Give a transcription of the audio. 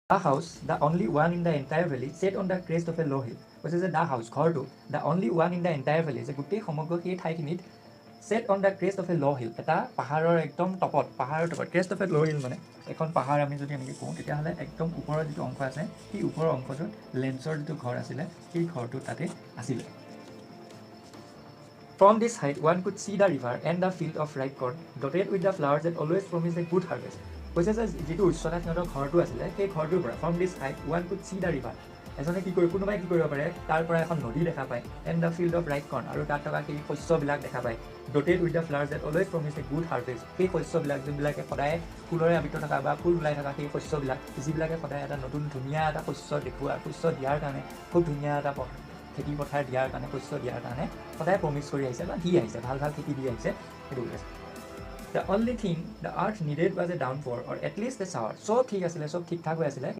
The house, the only one in the entire valley, set on the crest of a low hill. কৈছে যে the house, ঘৰটো, the only one in the entire valley, যে গোটেই সমগ্ৰ সেই ঠাইখিনিত set on the crest of a low hill, এটা পাহাৰৰ একদম টপত, পাহাৰৰ টপত, crest of a low hill মানে এখন পাহাৰ আমি যদি এনেকৈ কওঁ তেতিয়াহ'লে একদম ওপৰৰ যিটো অংশ আছে সেই ওপৰৰ অংশটোত লেঞ্চৰ যিটো ঘৰ আছিলে সেই ঘৰটো তাতে আছিলে। From this height, one could see the river and the field of ripe corn, dotted with the flowers that always promise a good harvest. কৈছে যে যিটো উচ্চতাত সিহঁতৰ ঘৰটো আছিলে সেই ঘৰটোৰ পৰা from this height one could C the river, এজনে কোনোবাই কি কৰিব পাৰে তাৰ পৰা এখন নদী দেখা পায়, and the field of ripe corn, আৰু তাত থকা সেই শস্যবিলাক দেখা পায়, dotted with the flowers that always promise a good harvest, সেই শস্যবিলাক যোনবিলাকে সদায় ফুলৰে আবৃত থকা বা ফুল ওলাই থকা সেই শস্যবিলাক, যিবিলাকে সদায় এটা নতুন ধুনীয়া এটা শস্য দেখুওৱা, শস্য দিয়াৰ কাৰণে খুব ধুনীয়া এটা খেতি পথাৰ দিয়াৰ কাৰণে, শস্য দিয়াৰ কাৰণে সদায় প্ৰমিছ কৰি আহিছে বা দি আহিছে, ভাল ভাল খেতি দি আহিছে, সেইটো বুজাইছে। The only thing the earth needed was a downpour or at least a shower. চব ঠিক আছিলে, চব ঠিক ঠাক হৈ আছিলে।